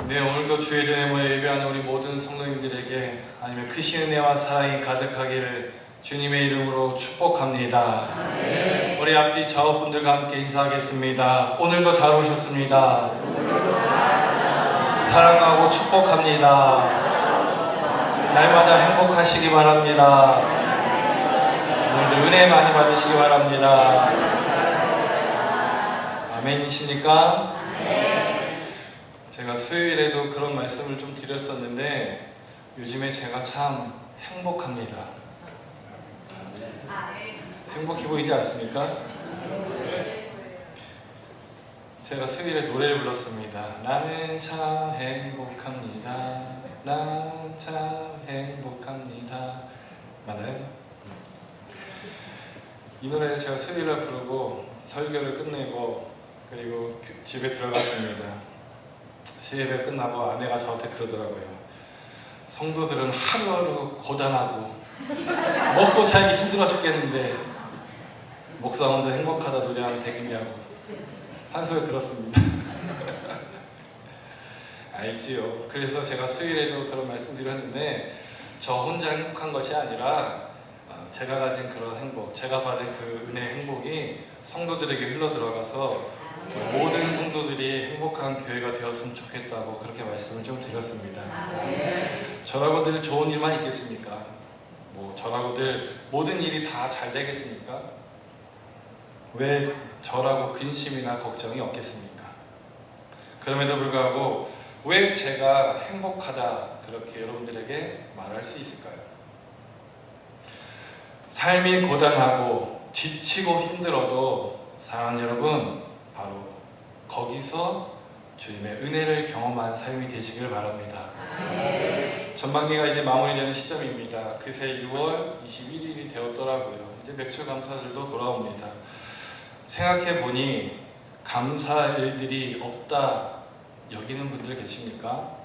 네, 오늘도 주의 전에 모여 예배하는 우리 모든 성도님들에게 하나님의 크신 은혜와 사랑이 가득하기를 주님의 이름으로 축복합니다. 네. 우리 앞뒤 좌우분들과 함께 인사하겠습니다. 오늘도 잘 오셨습니다. 사랑하고 축복합니다. 날마다 행복하시기 바랍니다. 오늘도 은혜 많이 받으시기 바랍니다. 아멘이십니까? 제가 수요일에도 그런 말씀을 좀 드렸었는데 요즘에 제가 참 행복합니다. 행복해 보이지 않습니까? 제가 수요일에 노래를 불렀습니다. 나는 참 행복합니다. 나는 참 행복합니다. 맞나요? 이 노래를 제가 수요일에 부르고 설교를 끝내고 그리고 집에 들어갔습니다. 수예배 끝나고 아내가 저한테 그러더라고요. 성도들은 하루하루 고단하고 먹고 살기 힘들어 죽겠는데 목사 혼자 행복하다 노래하면 되겠냐고 한 소리 들었습니다. 알지요. 그래서 제가 수요일에도 그런 말씀드렸는데 저 혼자 행복한 것이 아니라 제가 가진 그런 행복, 제가 받은 그 은혜의 행복이 성도들에게 흘러들어가서 모든 성도들이 행복한 교회가 되었으면 좋겠다고 그렇게 말씀을 좀 드렸습니다. 저라고들 좋은 일만 있겠습니까? 저라고들 모든 일이 다 잘 되겠습니까? 왜 저라고 근심이나 걱정이 없겠습니까? 그럼에도 불구하고 왜 제가 행복하다 그렇게 여러분들에게 말할 수 있을까요? 삶이 고단하고 지치고 힘들어도 사랑하는 여러분, 바로 거기서 주님의 은혜를 경험한 삶이 되시길 바랍니다. 전반기가 이제 마무리되는 시점입니다. 그새 6월 21일이 되었더라고요. 이제 맥주 감사들도 돌아옵니다. 생각해보니 감사할 일들이 없다 여기는 분들 계십니까?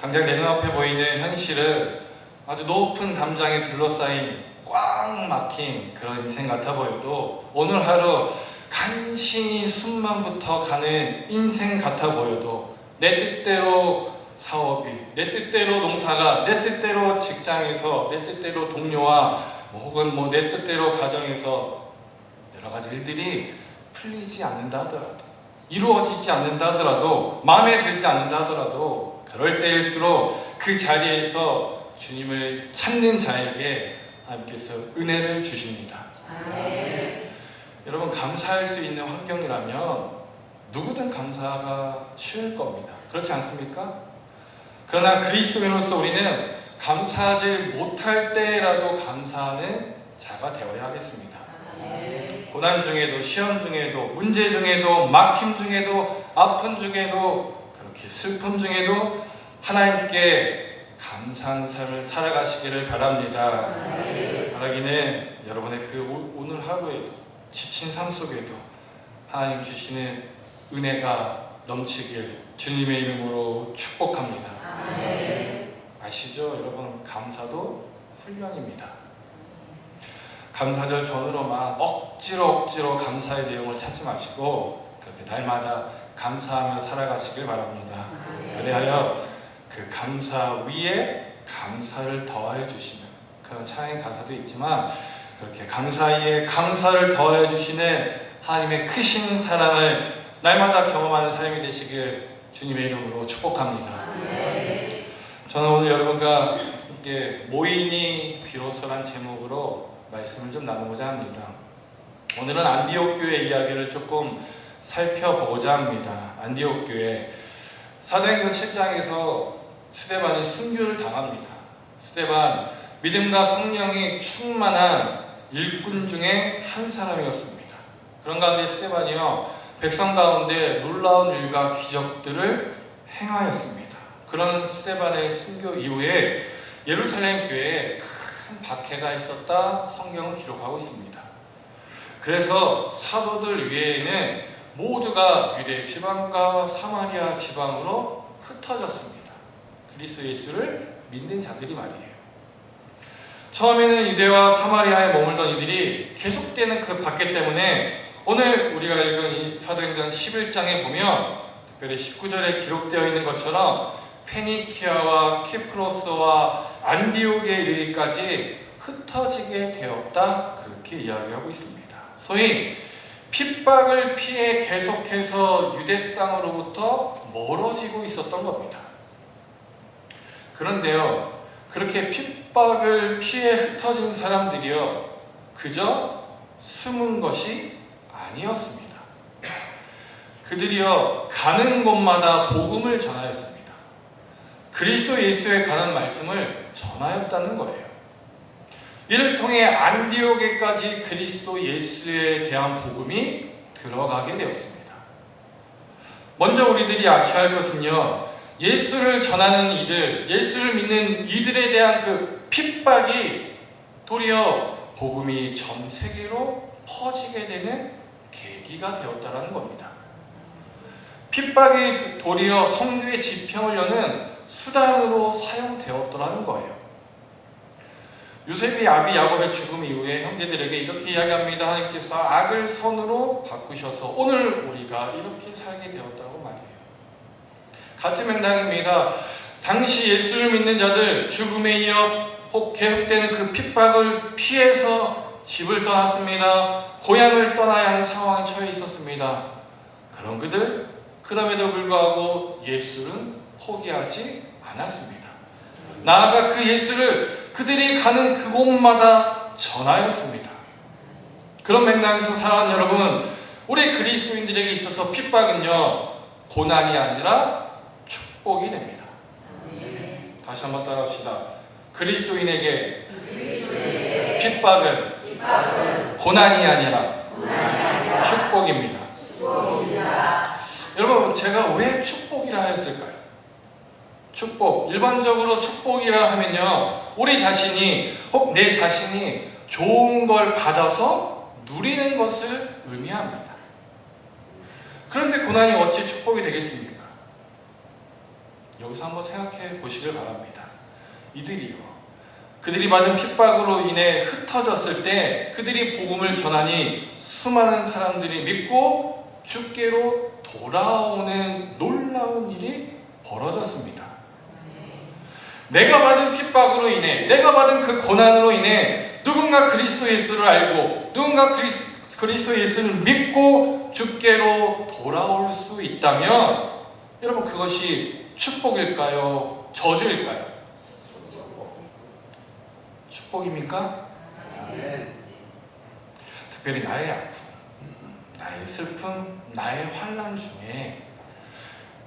당장 내 눈앞에 보이는 현실은 아주 높은 담장에 둘러싸인 꽉 막힌 그런 인생 같아 보여도 오늘 하루 간신히 숨만부터 가는 인생 같아 보여도 내 뜻대로 사업이, 내 뜻대로 농사가, 내 뜻대로 직장에서, 내 뜻대로 동료와 혹은 내 뜻대로 가정에서 여러 가지 일들이 풀리지 않는다 하더라도, 이루어지지 않는다 하더라도, 마음에 들지 않는다 하더라도 그럴 때일수록 그 자리에서 주님을 찾는 자에게 하나님께서 은혜를 주십니다. 여러분, 감사할 수 있는 환경이라면 누구든 감사가 쉬울 겁니다. 그렇지 않습니까? 그러나 그리스도인으로서 우리는 감사하지 못할 때라도 감사하는 자가 되어야 하겠습니다. 고난 중에도, 시험 중에도, 문제 중에도, 막힘 중에도, 아픔 중에도, 그렇게 슬픔 중에도 하나님께 감사한 삶을 살아가시기를 바랍니다. 바라기는 여러분의 그 오늘 하루에도 지친 삶 속에도 하나님 주시는 은혜가 넘치길 주님의 이름으로 축복합니다. 아시죠? 여러분, 감사도 훈련입니다. 감사절 전으로만 억지로 감사의 내용을 찾지 마시고 그렇게 날마다 감사하며 살아가시길 바랍니다. 그래야 그 감사 위에 감사를 더하여 주시는 그런 찬양 가사도 있지만 그렇게 감사 위에 감사를 더하여 주시는 하나님의 크신 사랑을 날마다 경험하는 삶이 되시길 주님의 이름으로 축복합니다. 저는 오늘 여러분과 함께 모인이 비로소란 제목으로 말씀을 좀 나누고자 합니다. 오늘은 안디옥 교회 이야기를 조금 살펴보고자 합니다. 안디옥 교회 사도행전 7장에서 스데반이 순교를 당합니다. 스데반 믿음과 성령이 충만한 일꾼 중에 한 사람이었습니다. 그런 가운데 스데반이요 백성 가운데 놀라운 일과 기적들을 행하였습니다. 그런 스데반의 순교 이후에 예루살렘 교회에 큰 박해가 있었다 성경은 기록하고 있습니다. 그래서 사도들 외에는 모두가 유대 지방과 사마리아 지방으로 흩어졌습니다. 그리스도 예수를 믿는 자들이 말이에요. 처음에는 유대와 사마리아에 머물던 이들이 계속되는 그 박해 때문에 오늘 우리가 읽은 이 사도행전 11장에 보면 특별히 19절에 기록되어 있는 것처럼 페니키아와 키프로스와 안디옥에 이르기까지 흩어지게 되었다, 그렇게 이야기하고 있습니다. 소위 핍박을 피해 계속해서 유대 땅으로부터 멀어지고 있었던 겁니다. 그런데요, 그렇게 핍박을 피해 흩어진 사람들이요, 그저 숨은 것이 아니었습니다. 그들이요, 가는 곳마다 복음을 전하였습니다. 그리스도 예수에 관한 말씀을 전하였다는 거예요. 이를 통해 안디옥에까지 그리스도 예수에 대한 복음이 들어가게 되었습니다. 먼저 우리들이 아셔야 할 것은요, 예수를 전하는 이들, 예수를 믿는 이들에 대한 그 핍박이 도리어 복음이 전 세계로 퍼지게 되는 계기가 되었다는 겁니다. 핍박이 도리어 성교의 지평을 여는 수단으로 사용되었더라는 거예요. 요셉이 아비 야곱의 죽음 이후에 형제들에게 이렇게 이야기합니다. 하나님께서 악을 선으로 바꾸셔서 오늘 우리가 이렇게 살게 되었다고 말해요. 같은 맥락입니다. 당시 예수를 믿는 자들, 죽음에 이어 계속되는 그 핍박을 피해서 집을 떠났습니다. 고향을 떠나야 하는 상황에 처해 있었습니다. 그런 그들, 그럼에도 불구하고 예수는 포기하지 않았습니다. 나아가 그 예수를 그들이 가는 그곳마다 전하였습니다. 그런 맥락에서 사랑하는 여러분, 우리 그리스도인들에게 있어서 핍박은요, 고난이 아니라 축복이 됩니다. 다시 한번 따라합시다. 그리스도인에게 핍박은 고난이 아니라 축복입니다. 여러분, 제가 왜 축복이라 했을까요? 축복, 일반적으로 축복이라 하면요, 우리 자신이 혹 내 자신이 좋은 걸 받아서 누리는 것을 의미합니다. 그런데 고난이 어찌 축복이 되겠습니까? 여기서 한번 생각해 보시길 바랍니다. 이들이요, 그들이 받은 핍박으로 인해 흩어졌을 때 그들이 복음을 전하니 수많은 사람들이 믿고 주께로 돌아오는 놀라운 일이 벌어졌습니다. 내가 받은 핍박으로 인해, 내가 받은 그 고난으로 인해 누군가 그리스도 예수를 알고 누군가 그리스도 예수를 믿고 주께로 돌아올 수 있다면 여러분, 그것이 축복일까요? 저주일까요? 축복입니까? 특별히 나의 아픔, 나의 슬픔, 나의 환난 중에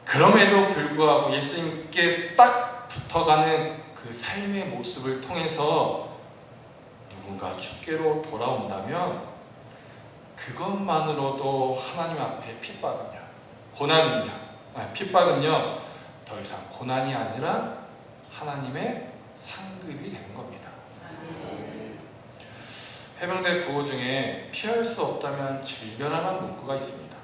그럼에도 불구하고 예수님께 딱 붙어가는 그 삶의 모습을 통해서 누군가 주께로 돌아온다면 그것만으로도 하나님 앞에 핍박은요 더 이상 고난이 아니라 하나님의 상급이 되는 겁니다. 해병대 구호 중에 피할 수 없다면 질별하라는 문구가 있습니다.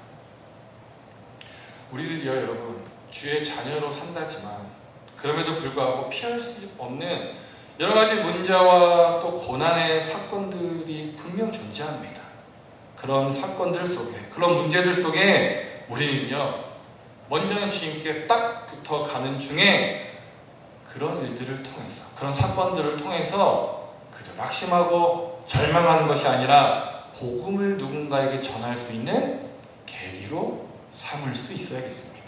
우리들이요, 여러분, 주의 자녀로 산다지만 그럼에도 불구하고 피할 수 없는 여러 가지 문제와 또 고난의 사건들이 분명 존재합니다. 그런 사건들 속에, 그런 문제들 속에 우리는요, 먼저는 주님께 딱 붙어가는 중에 그런 일들을 통해서, 그런 사건들을 통해서 그저 낙심하고 절망하는 것이 아니라 복음을 누군가에게 전할 수 있는 계기로 삼을 수 있어야겠습니다.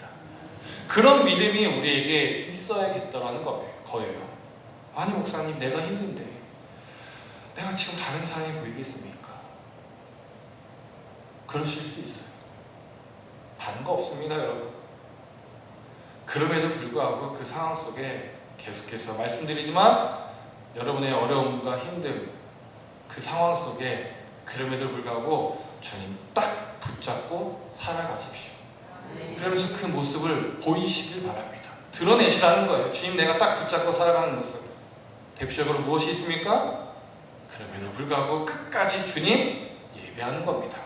그런 믿음이 우리에게 있어야겠다라는 거예요. 아니 목사님, 내가 힘든데 내가 지금 다른 사람이 보이겠습니까? 그러실 수 있어요. 다른 거 없습니다, 여러분. 그럼에도 불구하고 그 상황 속에 계속해서 말씀드리지만 여러분의 어려움과 힘듦, 그 상황 속에 그럼에도 불구하고 주님 딱 붙잡고 살아가십시오. 그러면서 그 모습을 보이시길 바랍니다. 드러내시라는 거예요. 주님, 내가 딱 붙잡고 살아가는 모습. 대표적으로 무엇이 있습니까? 그럼에도 불구하고 끝까지 주님 예배하는 겁니다.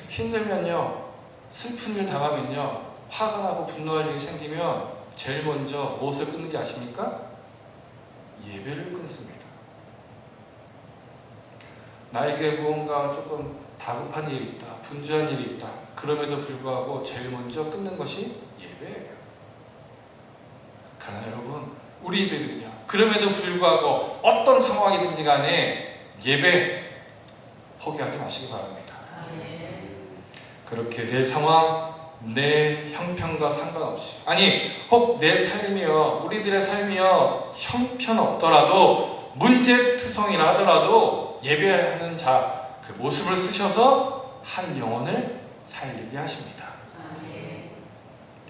힘들면요, 슬픈 일 당하면요, 화가 나고 분노할 일이 생기면 제일 먼저 무엇을 끊는지 아십니까? 예배를 끊습니다. 나에게 무언가 조금 다급한 일이 있다, 분주한 일이 있다, 그럼에도 불구하고 제일 먼저 끊는 것이 예배예요. 그러나 여러분, 우리들은요, 그럼에도 불구하고 어떤 상황이든지 간에 예배 포기하지 마시기 바랍니다. 그렇게 내 상황, 내 형편과 상관없이, 아니 혹 내 삶이요, 우리들의 삶이요 형편없더라도 문제투성이라 하더라도 예배하는 자 그 모습을 쓰셔서 한 영혼을 살리게 하십니다.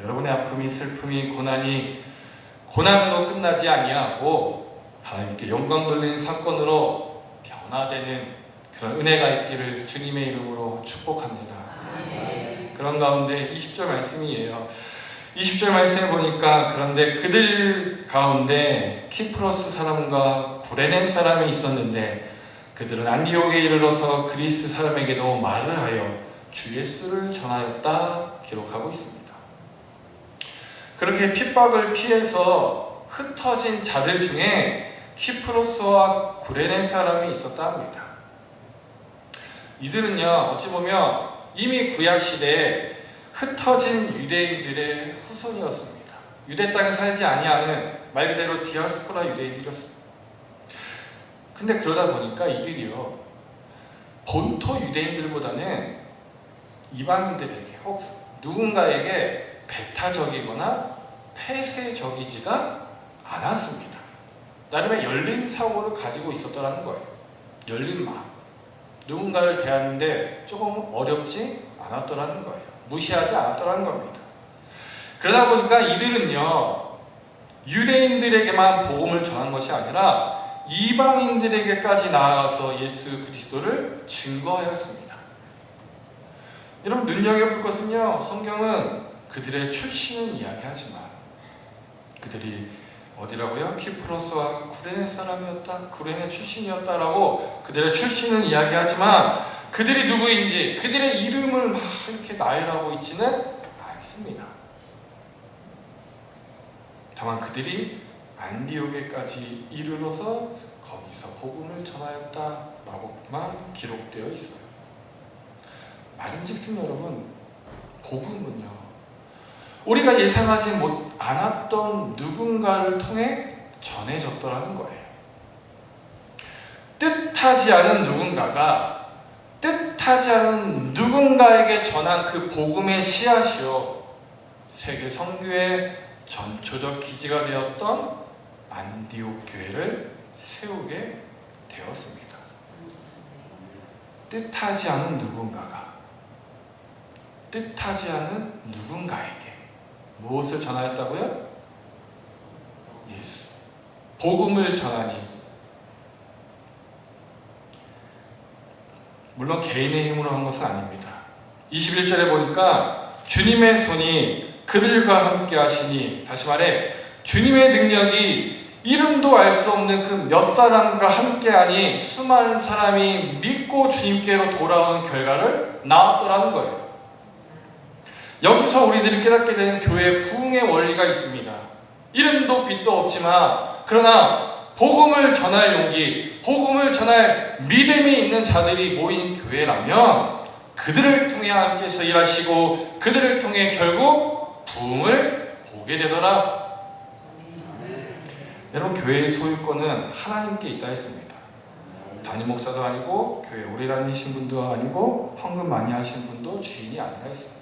여러분의 아픔이, 슬픔이, 고난이 고난으로 끝나지 아니하고 하나님께 영광 돌리는 사건으로 변화되는 그런 은혜가 있기를 주님의 이름으로 축복합니다. 그런 가운데 20절 말씀이에요. 20절 말씀에 보니까 그런데 그들 가운데 키프로스 사람과 구레네 사람이 있었는데 그들은 안디옥에 이르러서 그리스 사람에게도 말을 하여 주 예수를 전하였다 기록하고 있습니다. 그렇게 핍박을 피해서 흩어진 자들 중에 키프로스와 구레네 사람이 있었다 합니다. 이들은요, 어찌 보면 이미 구약시대에 흩어진 유대인들의 후손이었습니다. 유대 땅에 살지 아니하는 말 그대로 디아스포라 유대인들이었습니다. 근데 그러다 보니까 이들이요, 본토 유대인들보다는 이방인들에게 혹 누군가에게 배타적이거나 폐쇄적이지가 않았습니다. 나름의 열린 사고를 가지고 있었더라는 거예요. 열린 마음. 누군가를 대하는데 조금 어렵지 않았더라는 거예요. 무시하지 않았더라는 겁니다. 그러다 보니까 이들은요, 유대인들에게만 복음을 전한 것이 아니라 이방인들에게까지 나아가서 예수 그리스도를 증거하였습니다. 여러분, 눈여겨볼 것은요, 성경은 그들의 출신은 이야기하지만 그들이 어디라고요? 키프로스와 구레네 사람이었다, 구레네 출신이었다라고 그들의 출신은 이야기하지만 그들이 누구인지, 그들의 이름을 막 이렇게 나열하고 있지는 않습니다. 다만 그들이 안디옥에까지 이르러서 거기서 복음을 전하였다라고만 기록되어 있어요. 말인즉슨 여러분, 복음은요, 우리가 예상하지 않았던 누군가를 통해 전해졌더라는 거예요. 뜻하지 않은 누군가가 뜻하지 않은 누군가에게 전한 그 복음의 씨앗이요, 세계 선교의 전초적 기지가 되었던 안디옥 교회를 세우게 되었습니다. 뜻하지 않은 누군가가 뜻하지 않은 누군가에게 무엇을 전하였다고요? 예수. 복음을 전하니, 물론 개인의 힘으로 한 것은 아닙니다. 21절에 보니까 주님의 손이 그들과 함께 하시니, 다시 말해 주님의 능력이 이름도 알 수 없는 그 몇 사람과 함께하니 수많은 사람이 믿고 주님께로 돌아온 결과를 낳았더라는 거예요. 여기서 우리들이 깨닫게 되는 교회의 부흥의 원리가 있습니다. 이름도 빛도 없지만 그러나 복음을 전할 용기, 복음을 전할 믿음이 있는 자들이 모인 교회라면 그들을 통해 하나님께서 일하시고 그들을 통해 결국 부흥을 보게 되더라. 여러분, 교회의 소유권은 하나님께 있다 했습니다. 담임 목사도 아니고 교회 오래 다니신 분도 아니고 헌금 많이 하신 분도 주인이 아니라 했습니다.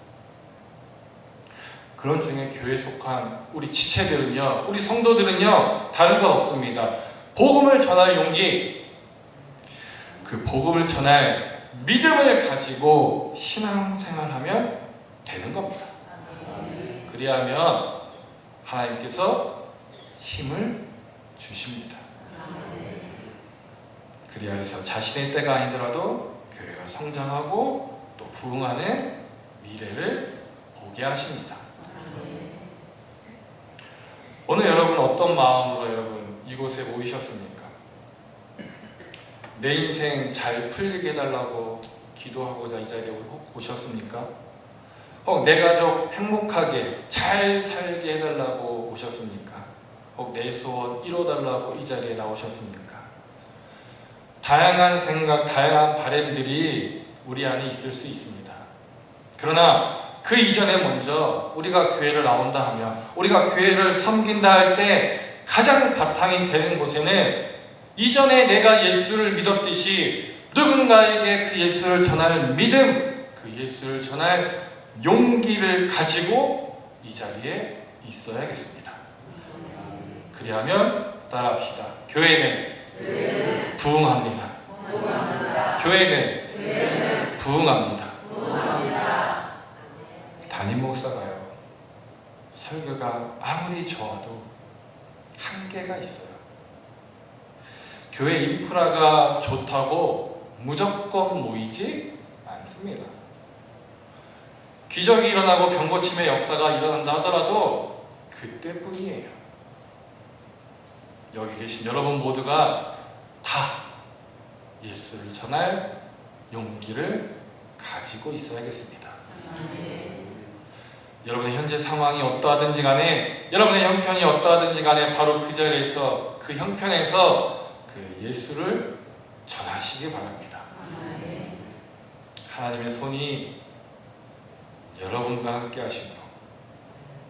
그런 중에 교회에 속한 우리 지체들은요, 우리 성도들은요, 다른 건 없습니다. 복음을 전할 용기, 그 복음을 전할 믿음을 가지고 신앙생활하면 되는 겁니다. 그리하면 하나님께서 힘을 주십니다. 그리하여서 자신의 때가 아니더라도 교회가 성장하고 또 부흥하는 미래를 보게 하십니다. 오늘 여러분 어떤 마음으로 여러분 이곳에 모이셨습니까? 내 인생 잘 풀리게 해달라고 기도하고자 이 자리에 오셨습니까? 혹 내 가족 행복하게 잘 살게 해달라고 오셨습니까? 혹 내 소원 이뤄달라고 이 자리에 나오셨습니까? 다양한 생각, 다양한 바람들이 우리 안에 있을 수 있습니다. 그러나 그 이전에 먼저 우리가 교회를 나온다 하면, 우리가 교회를 섬긴다 할 때 가장 바탕이 되는 곳에는 이전에 내가 예수를 믿었듯이 누군가에게 그 예수를 전할 믿음, 그 예수를 전할 용기를 가지고 이 자리에 있어야겠습니다. 그리하면 따라합시다. 교회는 부흥합니다. 교회는 부흥합니다. 담임 목사가요, 설교가 아무리 좋아도 한계가 있어요. 교회 인프라가 좋다고 무조건 모이지 않습니다. 기적이 일어나고 병고침의 역사가 일어난다 하더라도 그때뿐이에요. 여기 계신 여러분 모두가 다 예수를 전할 용기를 가지고 있어야겠습니다. 여러분의 현재 상황이 어떠하든지 간에, 여러분의 형편이 어떠하든지 간에 바로 그 자리에서, 그 형편에서 그 예수를 전하시기 바랍니다. 하나님의 손이 여러분과 함께 하시고,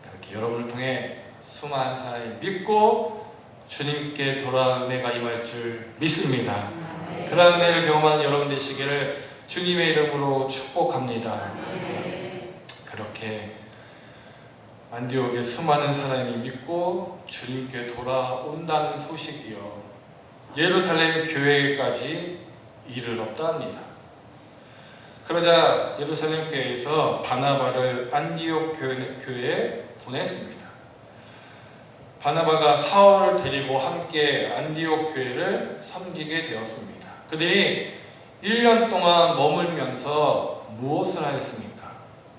그렇게 여러분을 통해 수많은 사람이 믿고 주님께 돌아온 은혜가 임할 줄 믿습니다. 그러한 은혜를 경험하는 여러분 되시기를 주님의 이름으로 축복합니다. 그렇게 안디옥에 수많은 사람이 믿고 주님께 돌아온다는 소식이요, 예루살렘 교회까지 이르렀다 합니다. 그러자 예루살렘 교회에서 바나바를 안디옥 교회에 보냈습니다. 바나바가 사울을 데리고 함께 안디옥 교회를 섬기게 되었습니다. 그들이 1년 동안 머물면서 무엇을 하였습니까?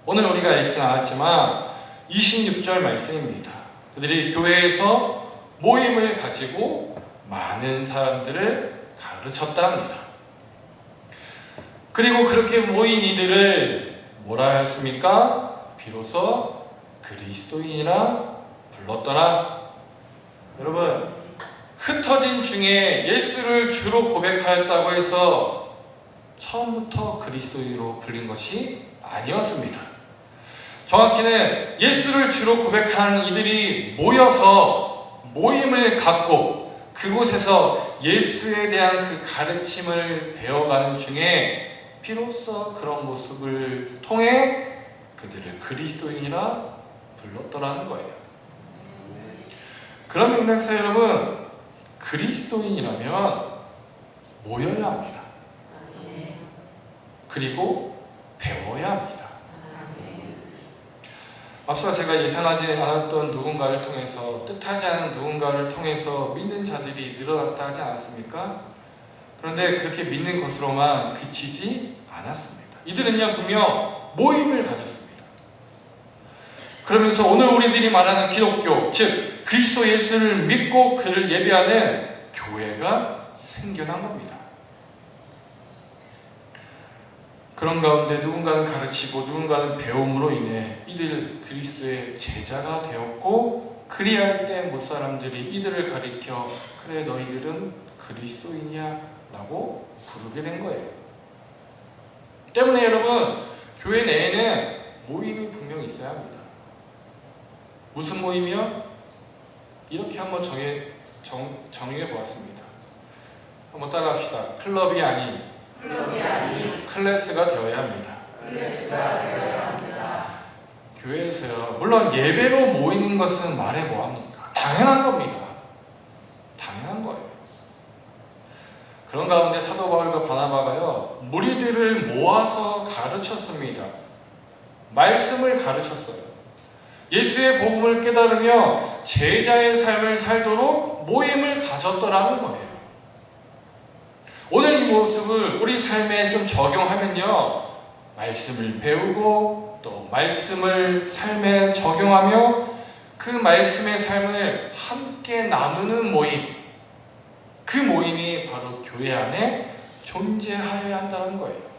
오늘 우리가 읽지 않았지만 26절 말씀입니다. 그들이 교회에서 모임을 가지고 많은 사람들을 가르쳤다 합니다. 그리고 그렇게 모인 이들을 뭐라 했습니까? 비로소 그리스도인이라 불렀더라. 여러분, 흩어진 중에 예수를 주로 고백하였다고 해서 처음부터 그리스도인으로 불린 것이 아니었습니다. 정확히는 예수를 주로 고백하는 이들이 모여서 모임을 갖고 그곳에서 예수에 대한 그 가르침을 배워가는 중에 비로소 그런 모습을 통해 그들을 그리스도인이라 불렀더라는 거예요. 그런 맥락에서 여러분, 그리스도인이라면 모여야 합니다. 그리고 배워야 합니다. 앞서 제가 예상하지 않았던 누군가를 통해서, 뜻하지 않은 누군가를 통해서 믿는 자들이 늘어났다 하지 않았습니까? 그런데 그렇게 믿는 것으로만 그치지 않았습니다. 이들은요, 분명 모임을 가졌습니다. 그러면서 오늘 우리들이 말하는 기독교, 즉 그리스도 예수를 믿고 그를 예배하는 교회가 생겨난 겁니다. 그런 가운데 누군가는 가르치고 누군가는 배움으로 인해 이들 그리스도의 제자가 되었고, 그리할 때 못 사람들이 이들을 가리켜 그래 너희들은 그리스도인이야 라고 부르게 된 거예요. 때문에 여러분, 교회 내에는 모임이 분명히 있어야 합니다. 무슨 모임이요? 이렇게 한번 정의해 보았습니다. 한번 따라합시다. 클럽이 아닌 클래스가 되어야 합니다. 교회에서요, 물론 예배로 모이는 것은 말해 뭐합니까? 당연한 겁니다. 당연한 거예요. 그런 가운데 사도 바울과 바나바가요, 무리들을 모아서 가르쳤습니다. 말씀을 가르쳤어요. 예수의 복음을 깨달으며 제자의 삶을 살도록 모임을 가졌더라는 거예요. 오늘 이 모습을 우리 삶에 좀 적용하면요, 말씀을 배우고 또 말씀을 삶에 적용하며 그 말씀의 삶을 함께 나누는 모임, 그 모임이 바로 교회 안에 존재하여야 한다는 거예요.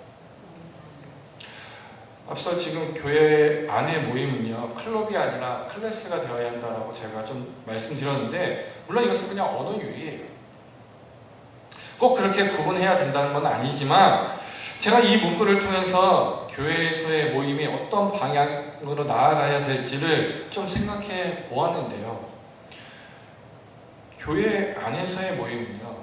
앞서 지금 교회 안의 모임은요, 클럽이 아니라 클래스가 되어야 한다라고 제가 좀 말씀드렸는데, 물론 이것은 그냥 언어 유희예요. 꼭 그렇게 구분해야 된다는 건 아니지만, 제가 이 문구를 통해서 교회에서의 모임이 어떤 방향으로 나아가야 될지를 좀 생각해 보았는데요. 교회 안에서의 모임은요,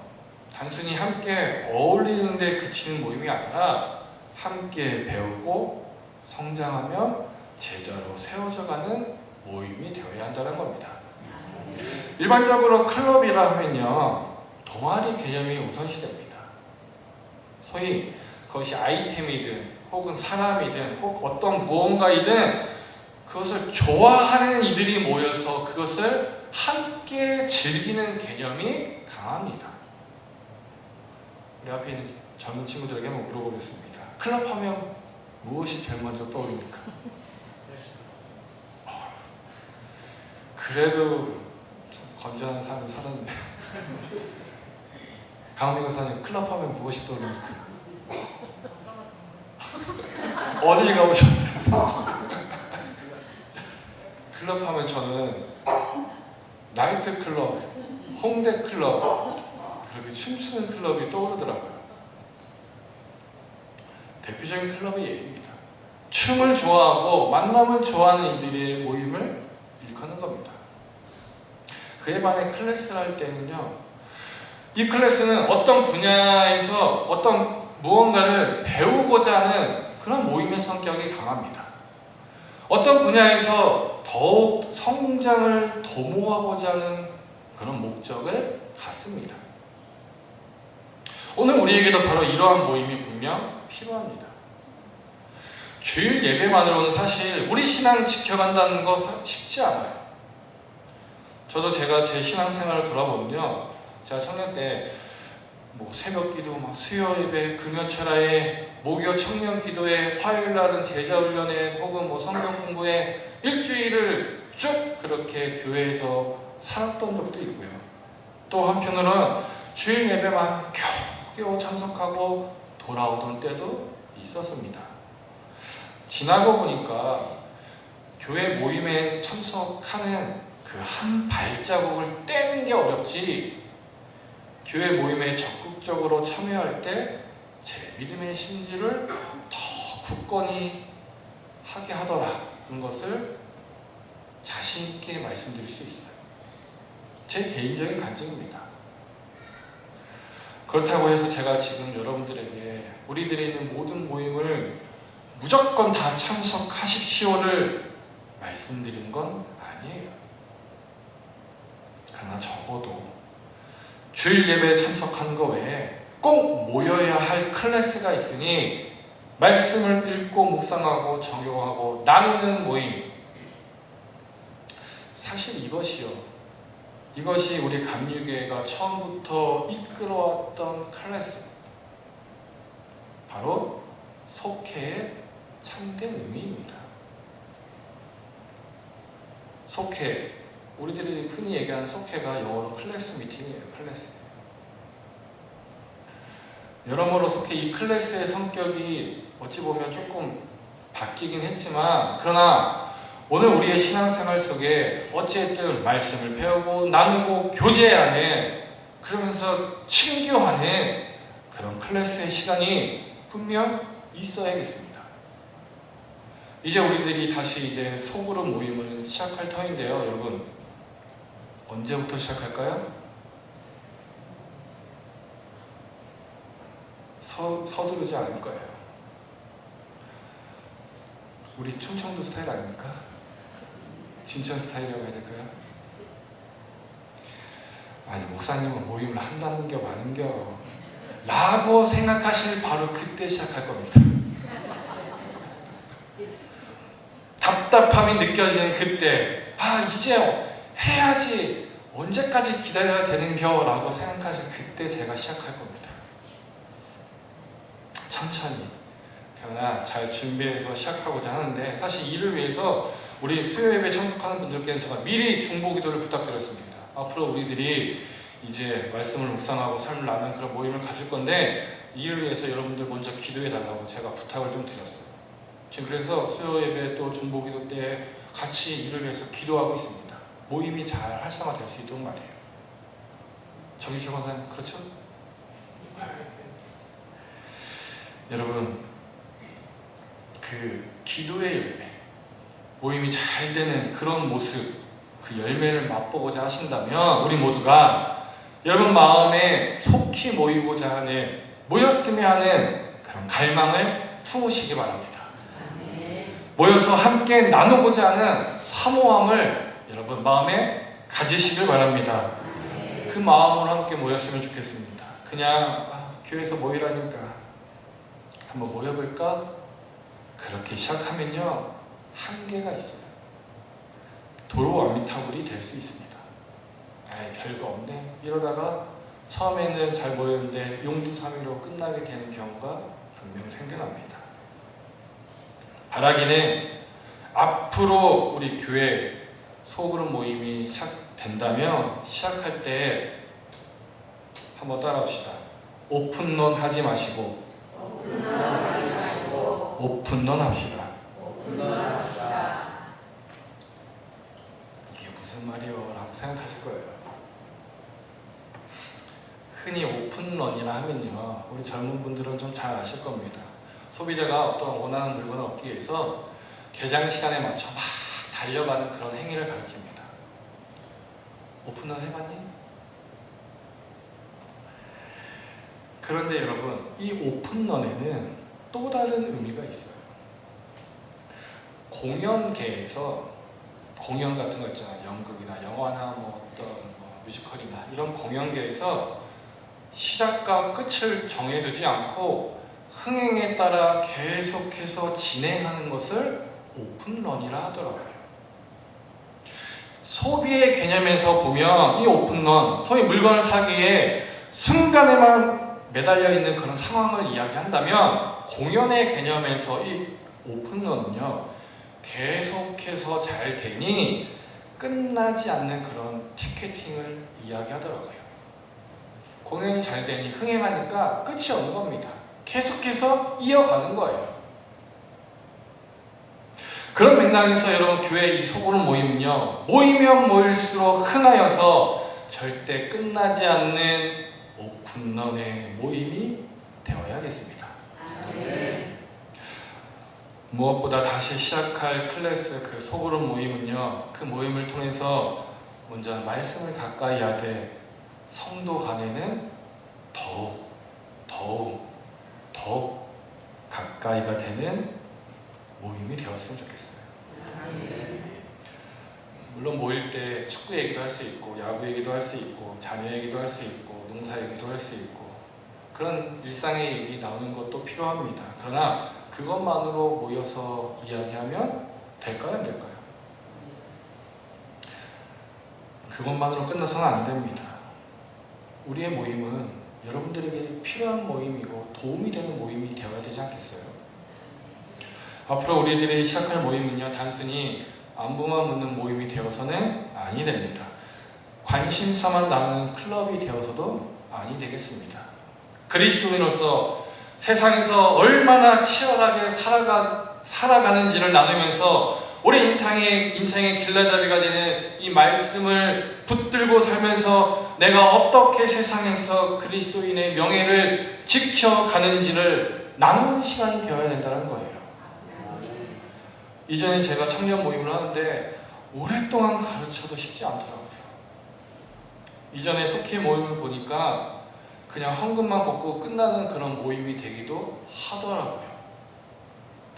단순히 함께 어울리는 데 그치는 모임이 아니라 함께 배우고 성장하며 제자로 세워져가는 모임이 되어야 한다는 겁니다. 일반적으로 클럽이라 하면요, 동아리 개념이 우선시됩니다. 소위 그것이 아이템이든 혹은 사람이든 혹 어떤 무언가이든 그것을 좋아하는 이들이 모여서 그것을 함께 즐기는 개념이 강합니다. 우리 앞에 있는 젊은 친구들에게 한번 물어보겠습니다. 클럽하면 무엇이 제일 먼저 떠오릅니까? 그래도 좀 건전한 삶을 살았는데 강원미 교사님, 클럽하면 무엇이 떠오릅니까? 어딜 가보셨나요? 클럽하면 저는 나이트클럽, 홍대클럽, 그렇게 춤추는 클럽이 떠오르더라고요. 대표적인 클럽이 예입니다. 춤을 좋아하고 만남을 좋아하는 이들의 모임을 일컫는 겁니다. 그에 반해 클래스를 할 때는요, 이 클래스는 어떤 분야에서 어떤 무언가를 배우고자 하는 그런 모임의 성격이 강합니다. 어떤 분야에서 더욱 성장을 도모하고자 하는 그런 목적을 갖습니다. 오늘 우리에게도 바로 이러한 모임이 분명 필요합니다. 주일 예배만으로는 사실 우리 신앙 지켜간다는 거 쉽지 않아요. 저도 제가 제 신앙생활을 돌아보면요, 제가 청년 때 새벽 기도, 수요 예배, 금요 철야에, 목요 청년 기도회, 화요일 날은 제자 훈련회, 혹은 성경 공부에 일주일을 쭉 그렇게 교회에서 살았던 적도 있고요. 또 한편으로는 주일 예배만 겨우겨우 참석하고 돌아오던 때도 있었습니다. 지나고 보니까 교회 모임에 참석하는 그 한 발자국을 떼는 게 어렵지, 교회 모임에 적극적으로 참여할 때 제 믿음의 심지를 더 굳건히 하게 하더라 하는 것을 자신 있게 말씀드릴 수 있어요. 제 개인적인 간증입니다. 그렇다고 해서 제가 지금 여러분들에게 우리들이 있는 모든 모임을 무조건 다 참석하십시오를 말씀드리는 건 아니에요. 그러나 적어도 주일 예배에 참석하는 것 외에 꼭 모여야 할 클래스가 있으니 말씀을 읽고 묵상하고 적용하고 나누는 모임, 사실 이것이 우리 감리교회가 처음부터 이끌어왔던 클래스, 바로 속회의 참된 의미입니다. 속회, 우리들이 흔히 얘기하는 속회가 영어로 클래스 미팅이에요. 클래스. 여러모로 속회 이 클래스의 성격이 어찌 보면 조금 바뀌긴 했지만, 그러나 오늘 우리의 신앙생활 속에 어찌됐든 말씀을 배우고 나누고 교제하는, 그러면서 친교하는 그런 클래스의 시간이 분명 있어야겠습니다. 이제 우리들이 다시 소그룹 모임을 시작할 터인데요. 여러분, 언제부터 시작할까요? 서두르지 않을 거예요. 우리 충청도 스타일 아닙니까? 진천 스타일이라고 해야 될까요? 아니, 목사님은 모임을 한다는 게 많은겨 라고 생각하실 바로 그때 시작할 겁니다. 답답함이 느껴지는 그때, 이제 해야지, 언제까지 기다려야 되는겨 라고 생각하실 그때 제가 시작할 겁니다. 천천히, 그러나 잘 준비해서 시작하고자 하는데, 사실 이를 위해서 우리 수요예배 참석하는 분들께는 제가 미리 중보기도를 부탁드렸습니다. 앞으로 우리들이 이제 말씀을 묵상하고 삶을 나누는 그런 모임을 가질 건데, 이를 위해서 여러분들 먼저 기도해 달라고 제가 부탁을 좀 드렸어요. 지금 그래서 수요예배 또 중보기도 때 같이 이를 위해서 기도하고 있습니다. 모임이 잘 활성화될 수 있도록 말이에요. 정기철 권사님, 그렇죠? 여러분, 그 기도의 열매, 모임이 잘 되는 그런 모습, 그 열매를 맛보고자 하신다면 우리 모두가 여러분 마음에 속히 모이고자 하는, 모였으면 하는 그런 갈망을 품으시기 바랍니다. 모여서 함께 나누고자 하는 사모함을 여러분 마음에 가지시길 바랍니다. 그 마음으로 함께 모였으면 좋겠습니다. 그냥 교회에서 모이라니까 한번 모여볼까? 그렇게 시작하면요 한계가 있어요. 도로 아미타불이 될 수 있습니다. 별거 없네 이러다가 처음에는 잘 모였는데 용두사미로 끝나게 되는 경우가 분명 생겨납니다. 바라기는 앞으로 우리 교회 소그룹 모임이 시작된다면 시작할 때 한번 따라합시다. 오픈런 하지 마시고 오픈런 합시다. 이게 무슨 말이요? 라고 생각하실 거예요. 흔히 오픈런이라 하면요 우리 젊은 분들은 좀 잘 아실 겁니다. 소비자가 어떤 원하는 물건을 얻기 위해서 개장 시간에 맞춰 막 달려가는 그런 행위를 가리킵니다. 오픈런 해봤니? 그런데 여러분 이 오픈런에는 또 다른 의미가 있어요. 공연계에서 공연 같은 거 있잖아요. 연극이나 영화나 어떤 뮤지컬이나 이런 공연계에서 시작과 끝을 정해두지 않고 흥행에 따라 계속해서 진행하는 것을 오픈런이라 하더라고요. 소비의 개념에서 보면 이 오픈런, 소위 물건을 사기에 순간에만 매달려 있는 그런 상황을 이야기한다면 공연의 개념에서 이 오픈런은요 계속해서 잘 되니 끝나지 않는 그런 티켓팅을 이야기하더라고요. 공연이 잘 되니 흥행하니까 끝이 없는 겁니다. 계속해서 이어가는 거예요. 그런 맥락에서 여러분 교회 이 소그룹 모임은요 모이면 모일수록 흥하여서 절대 끝나지 않는 오픈런의 모임이 되어야겠습니다. 무엇보다 다시 시작할 클래스 그 소그룹 모임은요 그 모임을 통해서 먼저 말씀을 가까이 하되 성도 간에는 더욱 가까이가 되는 모임이 되었으면 좋겠어요. 물론 모일 때 축구 얘기도 할 수 있고 야구 얘기도 할 수 있고 자녀 얘기도 할 수 있고 농사 얘기도 할 수 있고 그런 일상의 얘기 나오는 것도 필요합니다. 그러나 그것만으로 모여서 이야기하면 될까요? 안 될까요? 그것만으로 끝나서는 안 됩니다. 우리의 모임은 여러분들에게 필요한 모임이고 도움이 되는 모임이 되어야 되지 않겠어요? 앞으로 우리들이 시작할 모임은요 단순히 안부만 묻는 모임이 되어서는 아니 됩니다. 관심사만 나누는 클럽이 되어서도 아니 되겠습니다. 그리스도인으로서 세상에서 얼마나 치열하게 살아가는지를 나누면서 우리 인생의 길라잡이가 되는 이 말씀을 붙들고 살면서 내가 어떻게 세상에서 그리스도인의 명예를 지켜가는지를 나누는 시간이 되어야 된다는 거예요. 이전에 제가 청년 모임을 하는데 오랫동안 가르쳐도 쉽지 않더라고요. 이전에 속히 모임을 보니까 그냥 헌금만 걷고 끝나는 그런 모임이 되기도 하더라고요.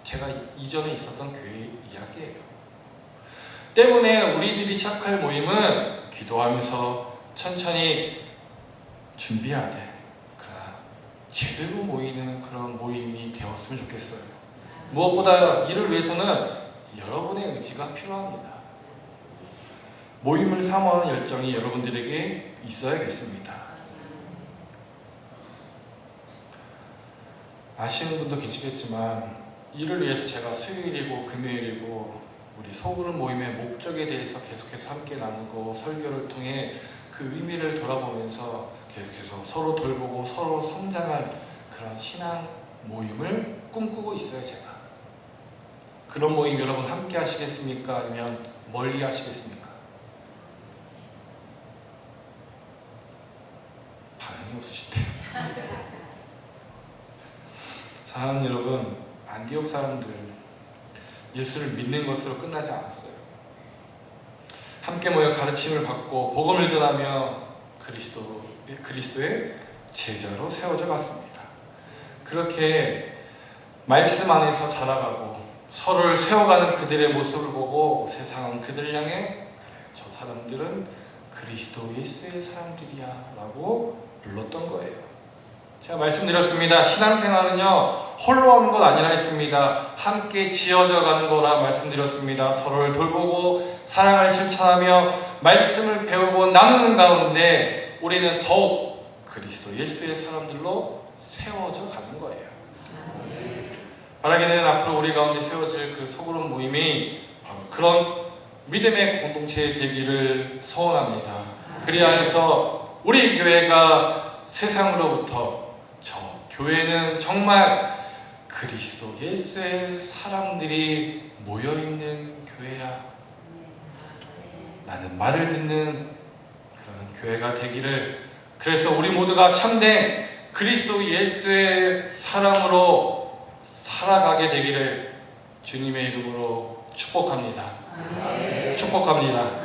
제가 이전에 있었던 교회 이야기예요. 때문에 우리들이 시작할 모임은 기도하면서 천천히 준비하되 그러나 제대로 모이는 그런 모임이 되었으면 좋겠어요. 무엇보다 이를 위해서는 여러분의 의지가 필요합니다. 모임을 사모하는 열정이 여러분들에게 있어야겠습니다. 아시는 분도 계시겠지만 이를 위해서 제가 수요일이고 금요일이고 우리 소그룹 모임의 목적에 대해서 계속해서 함께 나누고 설교를 통해 그 의미를 돌아보면서 계속해서 서로 돌보고 서로 성장할 그런 신앙 모임을 꿈꾸고 있어요. 제가 그런 모임 여러분 함께 하시겠습니까? 아니면 멀리 하시겠습니까? 반응이 없으시대요. 사랑하는 여러분, 안디옥 사람들 예수를 믿는 것으로 끝나지 않았어요. 함께 모여 가르침을 받고 복음을 전하며 그리스도의 제자로 세워져 갔습니다. 그렇게 말씀 안에서 자라가고 서로를 세워가는 그들의 모습을 보고 세상은 그들을 향해 그래, 저 사람들은 그리스도 예수의 사람들이야 라고 불렀던 거예요. 제가 말씀드렸습니다. 신앙생활은요 홀로 하는 것 아니라 했습니다. 함께 지어져 가는 거라 말씀드렸습니다. 서로를 돌보고 사랑을 실천하며 말씀을 배우고 나누는 가운데 우리는 더욱 그리스도 예수의 사람들로 세워져 가는 거예요. 바라기는 앞으로 우리 가운데 세워질 그 소그룹 모임이 바로 그런 믿음의 공동체 되기를 소원합니다. 그리하여서 우리 교회가 세상으로부터 저 교회는 정말 그리스도 예수의 사람들이 모여있는 교회야 라는 말을 듣는 그런 교회가 되기를, 그래서 우리 모두가 참된 그리스도 예수의 사람으로 살아가게 되기를 주님의 이름으로 축복합니다. 축복합니다.